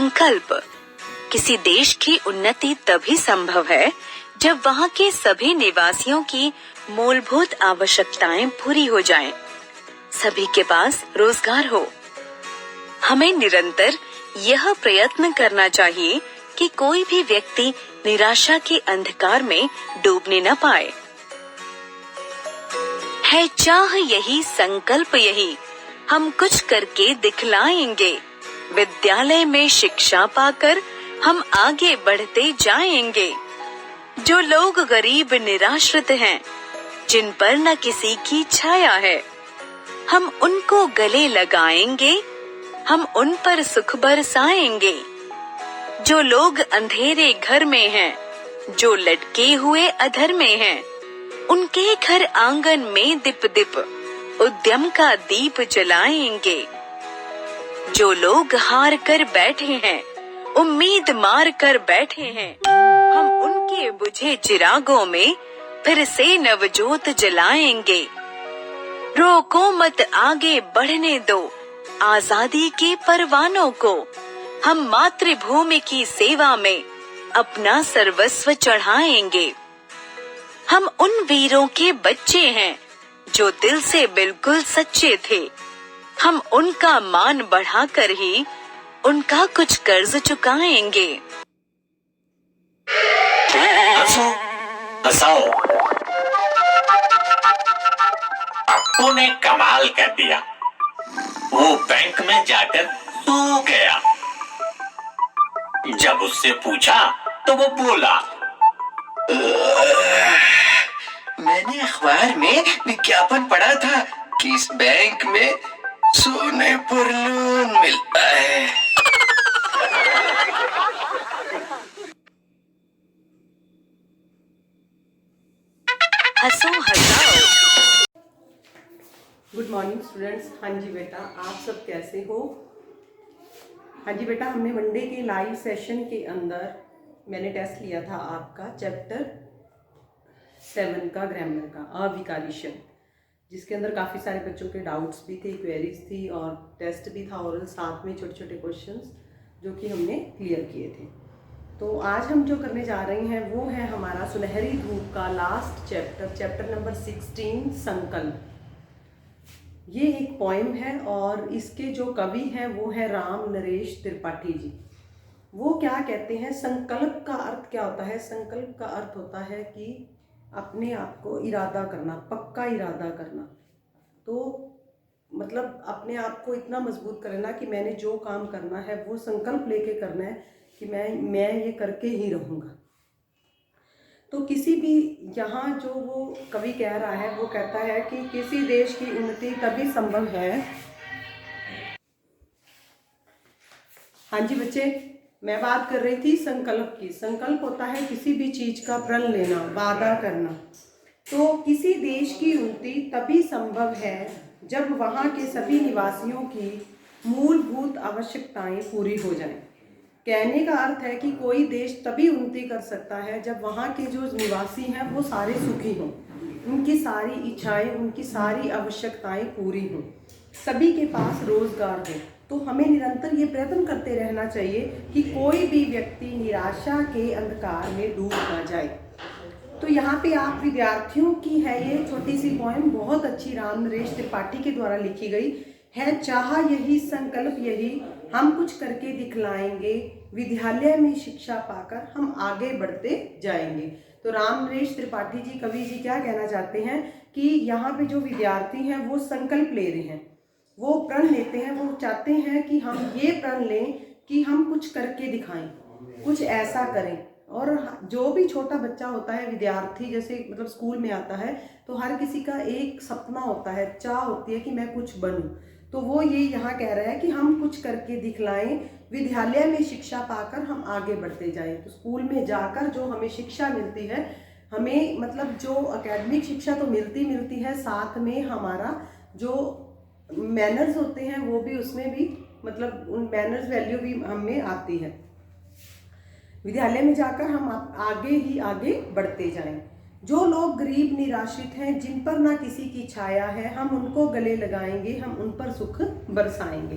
संकल्प। किसी देश की उन्नति तभी संभव है जब वहाँ के सभी निवासियों की मूलभूत आवश्यकताएं पूरी हो जाएं, सभी के पास रोजगार हो। हमें निरंतर यह प्रयत्न करना चाहिए कि कोई भी व्यक्ति निराशा के अंधकार में डूबने न पाए। है चाह यही, संकल्प यही, हम कुछ करके दिखलाएंगे। विद्यालय में शिक्षा पाकर हम आगे बढ़ते जाएंगे। जो लोग गरीब निराश्रित हैं, जिन पर न किसी की छाया है, हम उनको गले लगाएंगे, हम उन पर सुख बरसाएंगे। जो लोग अंधेरे घर में हैं, जो लटके हुए अधर में हैं, उनके घर आंगन में दिप दिप उद्यम का दीप जलाएंगे। जो लोग हार कर बैठे हैं, उम्मीद मार कर बैठे हैं, हम उनके बुझे चिरागों में फिर से नवजोत जलाएंगे। रोको मत, आगे बढ़ने दो आजादी के परवानों को। हम मातृभूमि की सेवा में अपना सर्वस्व चढ़ाएंगे। हम उन वीरों के बच्चे हैं जो दिल से बिल्कुल सच्चे थे। हम उनका मान बढ़ाकर ही उनका कुछ कर्ज चुकाएंगे। हंसाओ। अप्पू ने कमाल कर दिया। वो बैंक में जाकर सो गया। जब उससे पूछा तो वो बोला, मैंने अखबार में विज्ञापन पढ़ा था कि इस बैंक में सोने पर लोन मिलता है। हंसो हंसाओ। Good morning students. हाँ जी बेटा, आप सब कैसे हो? हाँ जी बेटा, हमने वनडे के लाइव सेशन के अंदर मैंने टेस्ट लिया था आपका चैप्टर 7 का ग्रामर का अविकारी शब्द, जिसके अंदर काफ़ी सारे बच्चों के डाउट्स भी थे, क्वेरीज थी और टेस्ट भी था ओरल, साथ में छोटे छोटे क्वेश्चंस जो कि हमने क्लियर किए थे। तो आज हम जो करने जा रहे हैं वो है हमारा सुनहरी धूप का लास्ट चैप्टर, चैप्टर नंबर 16 संकल्प। ये एक पोएम है और इसके जो कवि हैं वो है राम नरेश त्रिपाठी जी। वो क्या कहते हैं, संकल्प का अर्थ क्या होता है? संकल्प का अर्थ होता है कि अपने आप को इरादा करना, पक्का इरादा करना। तो मतलब अपने आप को इतना मजबूत करना कि मैंने जो काम करना है वो संकल्प लेके करना है कि मैं ये करके ही रहूँगा। तो किसी भी यहाँ जो वो कवि कह रहा है वो कहता है कि किसी देश की उन्नति तभी संभव है। हाँ जी बच्चे, मैं बात कर रही थी संकल्प की। संकल्प होता है किसी भी चीज़ का प्रण लेना, वादा करना। तो किसी देश की उन्नति तभी संभव है जब वहाँ के सभी निवासियों की मूलभूत आवश्यकताएं पूरी हो जाएं। कहने का अर्थ है कि कोई देश तभी उन्नति कर सकता है जब वहाँ के जो निवासी हैं वो सारे सुखी हों, उनकी सारी इच्छाएं, उनकी सारी आवश्यकताएं पूरी हों, सभी के पास रोजगार हो। तो हमें निरंतर ये प्रयत्न करते रहना चाहिए कि कोई भी व्यक्ति निराशा के अंधकार में डूब ना जाए। तो यहाँ पे आप विद्यार्थियों की है ये छोटी सी पोएम, बहुत अच्छी, राम नरेश त्रिपाठी के द्वारा लिखी गई है। चाह यही, संकल्प यही, हम कुछ करके दिखलाएंगे। विद्यालय में शिक्षा पाकर हम आगे बढ़ते जाएंगे। तो राम नरेश त्रिपाठी जी, कवि जी, क्या कहना चाहते हैं कि यहाँ पे जो विद्यार्थी हैं वो संकल्प ले रहे हैं, वो प्रण लेते हैं, वो चाहते हैं कि हम ये प्रण लें कि हम कुछ करके दिखाएं, कुछ ऐसा करें। और जो भी छोटा बच्चा होता है, विद्यार्थी जैसे मतलब स्कूल में आता है, तो हर किसी का एक सपना होता है, चाह होती है कि मैं कुछ बनूं। तो वो ये यहाँ कह रहा है कि हम कुछ करके दिखलाएं, विद्यालय में शिक्षा पाकर हम आगे बढ़ते जाएं। तो स्कूल में जाकर जो हमें शिक्षा मिलती है, हमें मतलब जो एकेडमिक शिक्षा तो मिलती है, साथ में हमारा जो मैनर्स होते हैं वो भी, उसमें भी मतलब उन मैनर्स वैल्यू भी हमें आती है। विद्यालय में जाकर हम आगे ही आगे बढ़ते जाएं। जो लोग गरीब निराश्रित हैं, जिन पर ना किसी की छाया है, हम उनको गले लगाएंगे, हम उन पर सुख बरसाएंगे।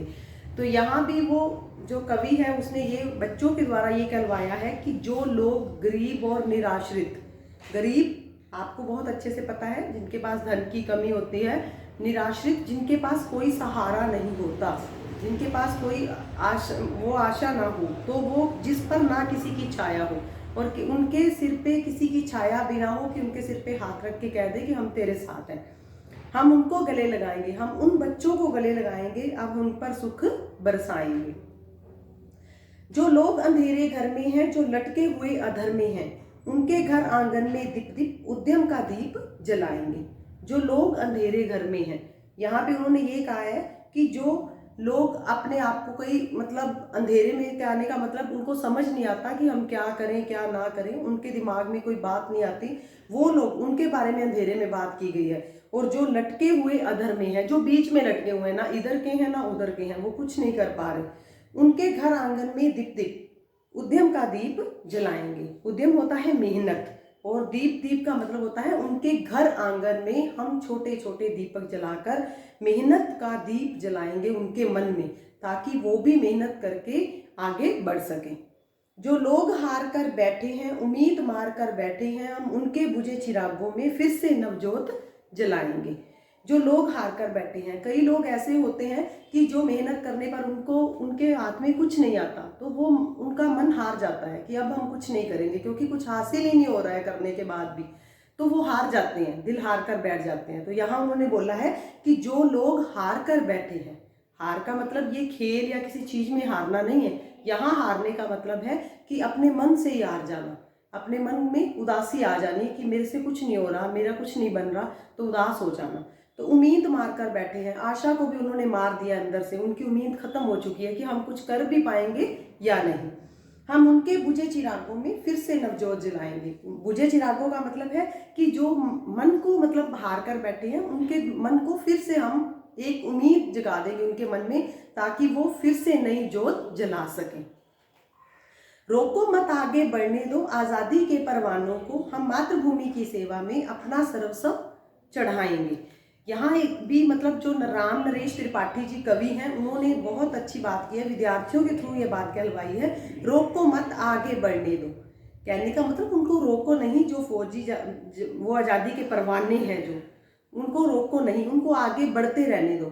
तो यहाँ भी वो जो कवि है उसने ये बच्चों के द्वारा ये कहलवाया है कि जो लोग गरीब और निराश्रित, गरीब आपको बहुत अच्छे से पता है जिनके पास धन की कमी होती है, निराश्रित जिनके पास कोई सहारा नहीं होता, जिनके पास कोई आशा ना हो, तो वो जिस पर ना किसी की छाया हो और कि उनके सिर पे किसी की छाया भी ना हो कि उनके सिर पे हाथ रख के कह दे कि हम तेरे साथ हैं, हम उनको गले लगाएंगे, हम उन बच्चों को गले लगाएंगे, अब उन पर सुख बरसाएंगे। जो लोग अंधेरे घर में हैं, जो लटके हुए अधर में हैं, उनके घर आंगन में दीप दीप उद्यम का दीप जलाएंगे। जो लोग अंधेरे घर में हैं, यहाँ पे उन्होंने ये कहा है कि जो लोग अपने आप को कोई मतलब अंधेरे में के आने का मतलब उनको समझ नहीं आता कि हम क्या करें क्या ना करें, उनके दिमाग में कोई बात नहीं आती, वो लोग, उनके बारे में अंधेरे में बात की गई है। और जो लटके हुए अधर में है, जो बीच में लटके हुए हैं, ना इधर के हैं ना उधर के हैं, वो कुछ नहीं कर पा रहे, उनके घर आंगन में दीप दीप उद्यम का दीप जलाएंगे। उद्यम होता है मेहनत और दीप दीप का मतलब होता है उनके घर आंगन में हम छोटे छोटे दीपक जलाकर मेहनत का दीप जलाएंगे उनके मन में, ताकि वो भी मेहनत करके आगे बढ़ सकें। जो लोग हार कर बैठे हैं, उम्मीद मार कर बैठे हैं, हम उनके बुझे चिरागों में फिर से नवजोत जलाएंगे। जो लोग हार कर बैठे हैं, कई लोग ऐसे होते हैं कि जो मेहनत करने पर उनको उनके हाथ में कुछ नहीं आता, तो वो उनका मन हार जाता है कि अब हम कुछ नहीं करेंगे क्योंकि कुछ हासिल ही नहीं हो रहा है करने के बाद भी, तो वो हार जाते हैं, दिल हार कर बैठ जाते हैं। तो यहाँ उन्होंने बोला है कि जो लोग हार कर बैठे हैं, हार का मतलब ये खेल या किसी चीज में हारना नहीं है, यहाँ हारने का मतलब है कि अपने मन से ही हार जाना, अपने मन में उदासी आ जानी कि मेरे से कुछ नहीं हो रहा, मेरा कुछ नहीं बन रहा, तो उदास हो जाना। तो उम्मीद मार कर बैठे हैं, आशा को भी उन्होंने मार दिया अंदर से, उनकी उम्मीद खत्म हो चुकी है कि हम कुछ कर भी पाएंगे या नहीं। हम उनके बुझे चिरागों में फिर से नवजोत जलाएंगे। बुझे चिरागों का मतलब है कि जो मन को मतलब हार कर बैठे हैं, उनके मन को फिर से हम एक उम्मीद जगा देंगे उनके मन में, ताकि वो फिर से नई जोत जला सकें। रोको मत आगे बढ़ने दो आजादी के परवानों को, हम मातृभूमि की सेवा में अपना सर्वस्व चढ़ाएंगे। यहाँ एक भी मतलब जो राम नरेश त्रिपाठी जी कवि हैं, उन्होंने बहुत अच्छी बात की है, विद्यार्थियों के थ्रू ये बात कहलवाई है, रोको मत आगे बढ़ने दो। कहने का मतलब उनको रोको नहीं, जो फौजी वो आज़ादी के परवाने हैं जो, उनको रोको नहीं, उनको आगे बढ़ते रहने दो।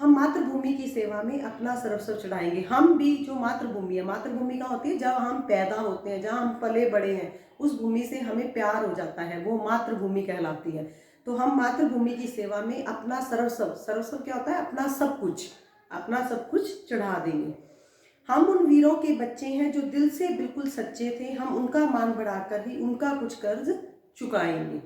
हम मातृभूमि की सेवा में अपना सर्वस्व चढ़ाएंगे। हम भी जो मातृभूमि है, मातृभूमि का होती है जहाँ हम पैदा होते हैं, जहाँ हम पले बड़े हैं, उस भूमि से हमें प्यार हो जाता है, वो मातृभूमि कहलाती है। तो हम मातृभूमि की सेवा में अपना सर्वस्व, सर्वस्व क्या होता है, अपना सब कुछ चढ़ा देंगे। हम उन वीरों के बच्चे हैं जो दिल से बिल्कुल सच्चे थे, हम उनका मान बढ़ाकर ही उनका कुछ कर्ज चुकाएंगे।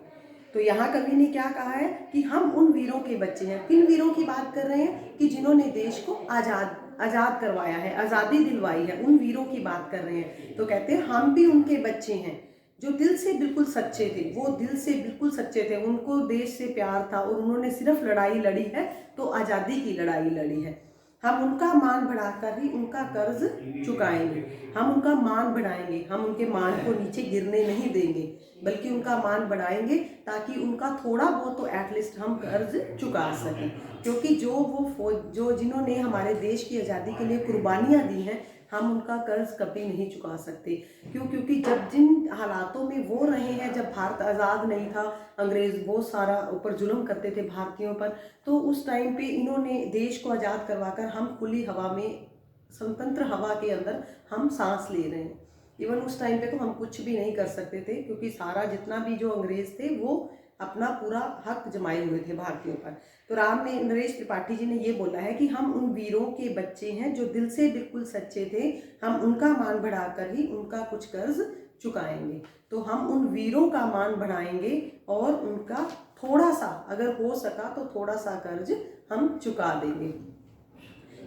तो यहाँ कवि ने क्या कहा है कि हम उन वीरों के बच्चे हैं। किन वीरों की बात कर रहे हैं कि जिन्होंने देश को आजाद करवाया है, आज़ादी दिलवाई है, उन वीरों की बात कर रहे हैं। तो कहते हैं हम भी उनके बच्चे हैं जो दिल से बिल्कुल सच्चे थे, वो दिल से बिल्कुल सच्चे थे, उनको देश से प्यार था और उन्होंने सिर्फ लड़ाई लड़ी है तो आज़ादी की लड़ाई लड़ी है। हम उनका मान बढ़ाकर ही उनका कर्ज चुकाएंगे। हम उनका मान बढ़ाएंगे, हम उनके मान को नीचे गिरने नहीं देंगे, बल्कि उनका मान बढ़ाएंगे ताकि उनका थोड़ा बहुत तो एटलीस्ट हम कर्ज चुका सकें। क्योंकि जो जिन्होंने हमारे देश की आज़ादी के लिए कुर्बानियाँ दी हैं, हम उनका कर्ज कभी नहीं चुका सकते। क्योंकि जब जिन हालातों में वो रहे हैं, जब भारत आज़ाद नहीं था, अंग्रेज़ बहुत सारा ऊपर जुल्म करते थे भारतीयों पर, तो उस टाइम पे इन्होंने देश को आज़ाद करवाकर हम खुली हवा में, स्वतंत्र हवा के अंदर हम सांस ले रहे हैं। इवन उस टाइम पे तो हम कुछ भी नहीं कर सकते थे, क्योंकि सारा जितना भी जो अंग्रेज़ थे वो अपना पूरा हक जमाए हुए थे भारतीयों पर। तो राम नरेश त्रिपाठी जी ने ये बोला है कि हम उन वीरों के बच्चे हैं जो दिल से बिल्कुल सच्चे थे, हम उनका मान बढ़ाकर ही उनका कुछ कर्ज चुकाएंगे। तो हम उन वीरों का मान बढ़ाएंगे और उनका थोड़ा सा, अगर हो सका तो थोड़ा सा कर्ज हम चुका देंगे।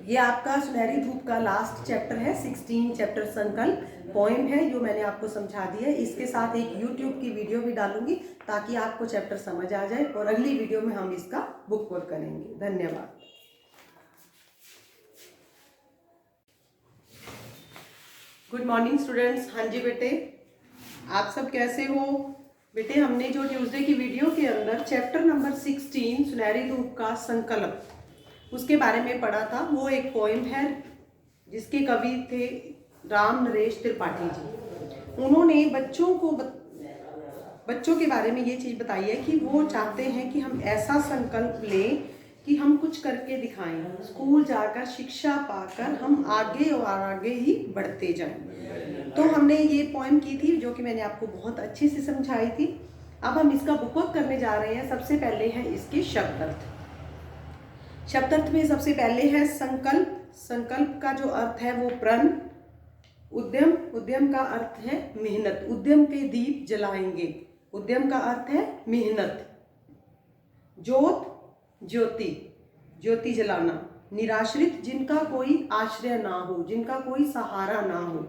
ये आपका सुनहरी धूप का लास्ट चैप्टर है, 16 चैप्टर संकल्प पोएम है, जो मैंने आपको समझा दी है। इसके साथ एक YouTube की वीडियो भी डालूंगी ताकि आपको चैप्टर समझ आ जाए, और अगली वीडियो में हम इसका बुक वर्क करेंगे। धन्यवाद। Good morning students. हाँ जी बेटे, आप सब कैसे हो बेटे? हमने जो ट्यूसडे की वीडियो के अंदर चैप्टर नंबर 16 सुनहरी धूप का संकल्प उसके बारे में पढ़ा था। वो एक पोएम है जिसके कवि थे राम नरेश त्रिपाठी जी। उन्होंने बच्चों के बारे में ये चीज़ बताई है कि वो चाहते हैं कि हम ऐसा संकल्प लें कि हम कुछ करके दिखाएं, स्कूल जाकर शिक्षा पाकर हम आगे और आगे ही बढ़ते जाएं। तो हमने ये पोएम की थी जो कि मैंने आपको बहुत अच्छे से समझाई थी। अब हम इसका बुकवर्क करने जा रहे हैं। सबसे पहले है इसके शब्दार्थ। शब्दार्थ में सबसे पहले है संकल्प। संकल्प का जो अर्थ है वो प्रण। उद्यम, उद्यम का अर्थ है मेहनत, उद्यम के दीप जलाएंगे, उद्यम का अर्थ है मेहनत। ज्योत, ज्योति, ज्योति जलाना। निराश्रित, जिनका कोई आश्रय ना हो, जिनका कोई सहारा ना हो।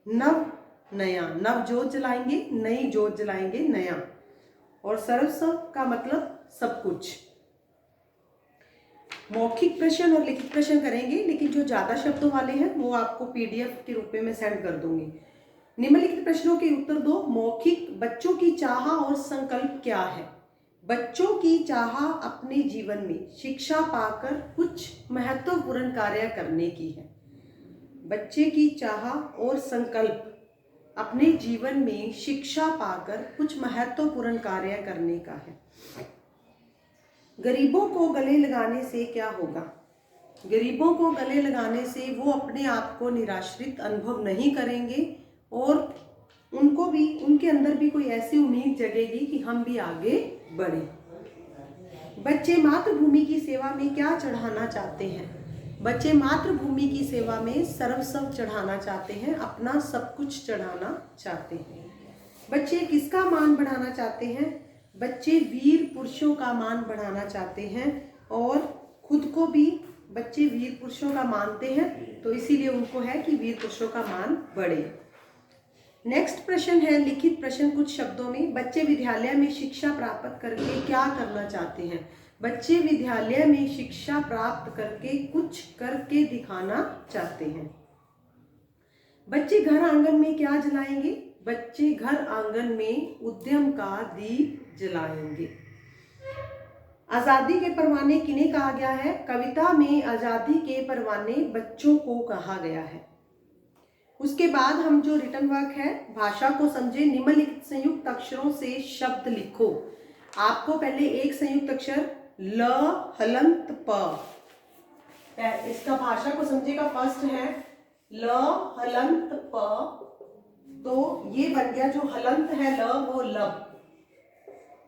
नव, नया, नव ज्योत जलाएंगे, नई ज्योत जलाएंगे, नया। और सर्वस्व का मतलब सब कुछ। मौखिक प्रश्न और लिखित प्रश्न करेंगे, लेकिन जो ज्यादा शब्दों वाले हैं वो आपको पीडीएफ के रूप में मैं सेंड कर दूंगी। निम्नलिखित प्रश्नों के उत्तर दो। मौखिक, बच्चों की चाह और संकल्प क्या है? बच्चों की चाह अपने जीवन में शिक्षा पाकर कुछ महत्वपूर्ण कार्य करने की है। बच्चे की चाह और संकल्प अपने जीवन में शिक्षा पाकर कुछ महत्वपूर्ण कार्य करने का है। गरीबों को गले लगाने से क्या होगा? गरीबों को गले लगाने से वो अपने आप को निराश्रित अनुभव नहीं करेंगे और उनको भी, उनके अंदर भी कोई ऐसी उम्मीद जगेगी कि हम भी आगे बढ़े। बच्चे मातृभूमि की सेवा में क्या चढ़ाना चाहते हैं? बच्चे मातृभूमि की सेवा में सर्वस्व चढ़ाना चाहते हैं, अपना सब कुछ चढ़ाना चाहते हैं। बच्चे किसका मान बढ़ाना चाहते हैं? बच्चे वीर पुरुषों का मान बढ़ाना चाहते हैं और खुद को भी बच्चे वीर पुरुषों का मानते हैं, तो इसीलिए उनको है कि वीर पुरुषों का मान बढ़े। नेक्स्ट प्रश्न है लिखित प्रश्न कुछ शब्दों में। बच्चे विद्यालय में शिक्षा प्राप्त करके क्या करना चाहते हैं? बच्चे विद्यालय में शिक्षा प्राप्त करके कुछ करके दिखाना चाहते हैं। बच्चे घर आंगन में क्या जलाएंगे? बच्चे घर आंगन में उद्यम का दीप जलाएंगे। आजादी के परवाने किन्हें कहा गया है? कविता में आजादी के परवाने बच्चों को कहा गया है। उसके बाद हम जो रिटन वर्क है, भाषा को समझे, निम्नलिखित संयुक्त अक्षरों से शब्द लिखो। आपको पहले एक संयुक्त अक्षर ल हलंत प, इसका भाषा को समझेगा फर्स्ट है ल हलंत प, तो ये बन गया जो हलंत है ल वो लब,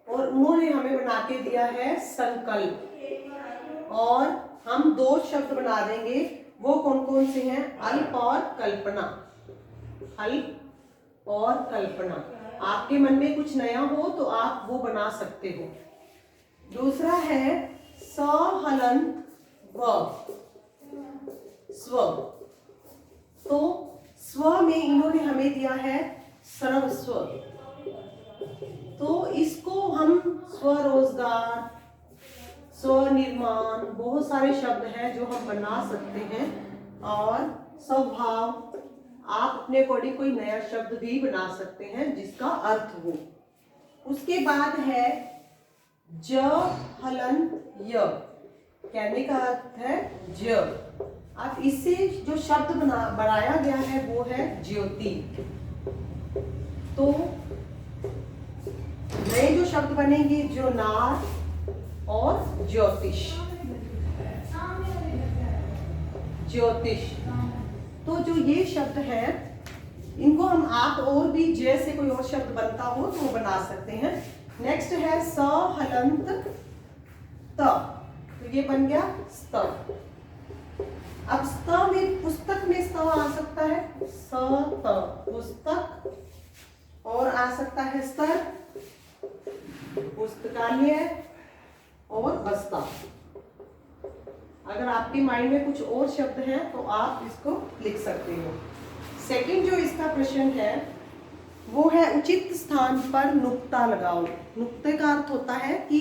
और उन्होंने हमें बना के दिया है संकल्प। और हम दो शब्द बना देंगे, वो कौन कौन से हैं? अल्प और कल्पना। अल्प और कल्पना। आपके मन में कुछ नया हो तो आप वो बना सकते हो। दूसरा है स हलंत व, स्व। तो स्व में इन्होंने हमें दिया है सर्वस्व, तो इसको हम स्वरोजगार, स्वनिर्माण, बहुत सारे शब्द हैं जो हम बना सकते हैं। और स्वभाव, आप अपने अकॉर्डिंग कोई नया शब्द भी बना सकते हैं जिसका अर्थ हो। उसके बाद है ज हलंत य, कहने का अर्थ है ज। अब इससे जो शब्द बनाया गया है वो है ज्योति। तो नए जो शब्द बनेंगे ज्योनार और ज्योतिष। ज्योतिष, तो जो ये शब्द है इनको हम आप और भी जैसे कोई और शब्द बनता हो तो वो बना सकते हैं। नेक्स्ट है स हलंत त, तो ये बन गया स्त। अब स्त में पुस्तक में स्त आ सकता है, स त पुस्तक, और आ सकता है स्तर, पुस्तकालय और बस्ता। अगर आपके माइंड में कुछ और शब्द हैं तो आप इसको लिख सकते हो। सेकंड जो इसका प्रश्न है वो है उचित स्थान पर नुक्ता लगाओ। नुक्ते का अर्थ होता है कि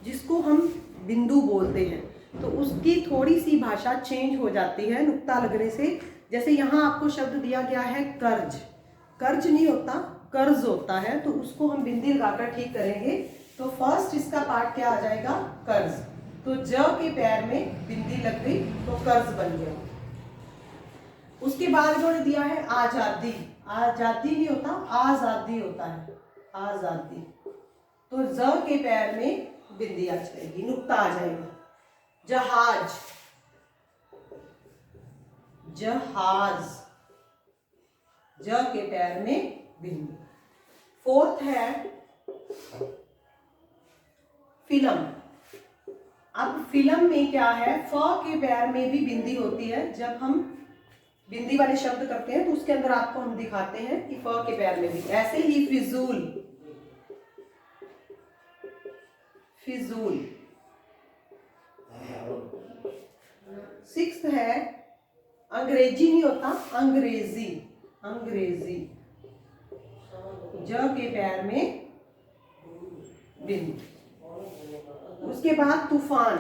जिसको हम बिंदु बोलते हैं, तो उसकी थोड़ी सी भाषा चेंज हो जाती है नुक्ता लगने से। जैसे यहाँ आपको शब्द दिया गया है कर्ज, कर्ज नहीं होता कर्ज होता है, तो उसको हम बिंदी लगाकर ठीक करेंगे। तो फर्स्ट इसका पार्ट क्या आ जाएगा? कर्ज। तो ज के पैर में बिंदी लग गई तो कर्ज बन गया। उसके बाद इन्होंने दिया है आजादी। आजादी नहीं होता, आजादी होता है, आजादी। तो ज के पैर में बिंदी आ जाएगी, नुक्ता आ जाएगा। जहाज, जहाज, ज के पैर में बिंदी। फोर्थ है फिल्म। अब फिल्म में क्या है, फ के पैर में भी बिंदी होती है। जब हम बिंदी वाले शब्द करते हैं तो उसके अंदर आपको हम दिखाते हैं कि फ के पैर में भी। ऐसे ही फिजूल, फिजूल। सिक्स्थ है अंग्रेजी नहीं होता, अंग्रेजी, अंग्रेजी। ज के पैर में बिंदी। उसके बाद तूफान।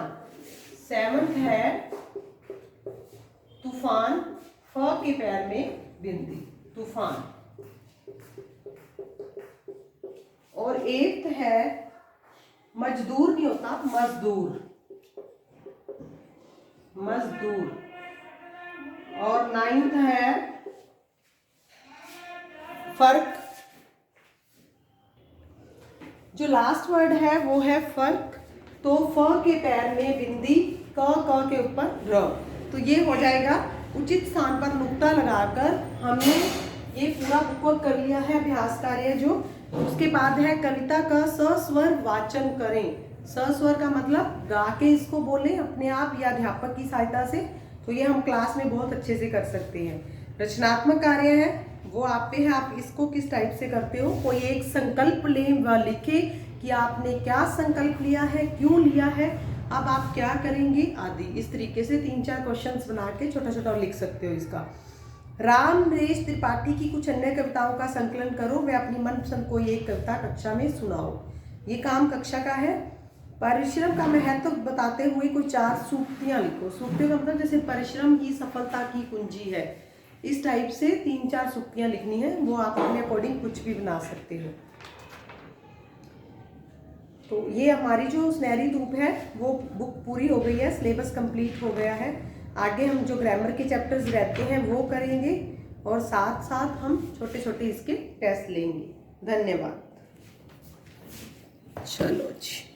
सेवंथ है तूफान, फ के पैर में बिंदी, तूफान। और एट्थ है मजदूर नहीं होता, मजदूर, मजदूर। और नाइन्थ है फर्क। जो लास्ट वर्ड है वो है फर्क। तो फ के पैर में बिंदी, क के ऊपर र। तो ये हो जाएगा उचित स्थान पर नुक्ता लगाकर हमने ये पूरा बुकवर्क कर लिया है, अभ्यास कार्य जो। उसके बाद है कविता का सस्वर वाचन करें। सस्वर का मतलब गा के इसको बोलें अपने आप या अध्यापक की सहायता से। तो ये हम क्लास में बहुत अच्छे से कर सकते हैं। रचनात्मक कार्य है वो आप पे है, आप इसको किस टाइप से करते हो। कोई एक संकल्प लें व लिखे कि आपने क्या संकल्प लिया है, क्यों लिया है, अब आप क्या करेंगे आदि। इस तरीके से 3-4 क्वेश्चंस बना के छोटा छोटा लिख सकते हो इसका। राम नरेश त्रिपाठी की कुछ अन्य कविताओं का संकलन करो व अपनी मनपसंद कोई एक कविता कक्षा में सुनाओ। ये काम कक्षा का है। परिश्रम का महत्व बताते हुए कोई 4 सूक्तियां लिखो। सूक्तियों का मतलब जैसे परिश्रम ही सफलता की कुंजी है, इस टाइप से 3-4 सूक्तियां लिखनी है। वो आप अपने अकॉर्डिंग कुछ भी बना सकते हो। तो ये हमारी जो सुनहरी धूप है वो बुक पूरी हो गई है, सिलेबस कंप्लीट हो गया है। आगे हम जो ग्रामर के चैप्टर्स रहते हैं वो करेंगे और साथ साथ हम छोटे छोटे इसके टेस्ट लेंगे। धन्यवाद। चलो जी।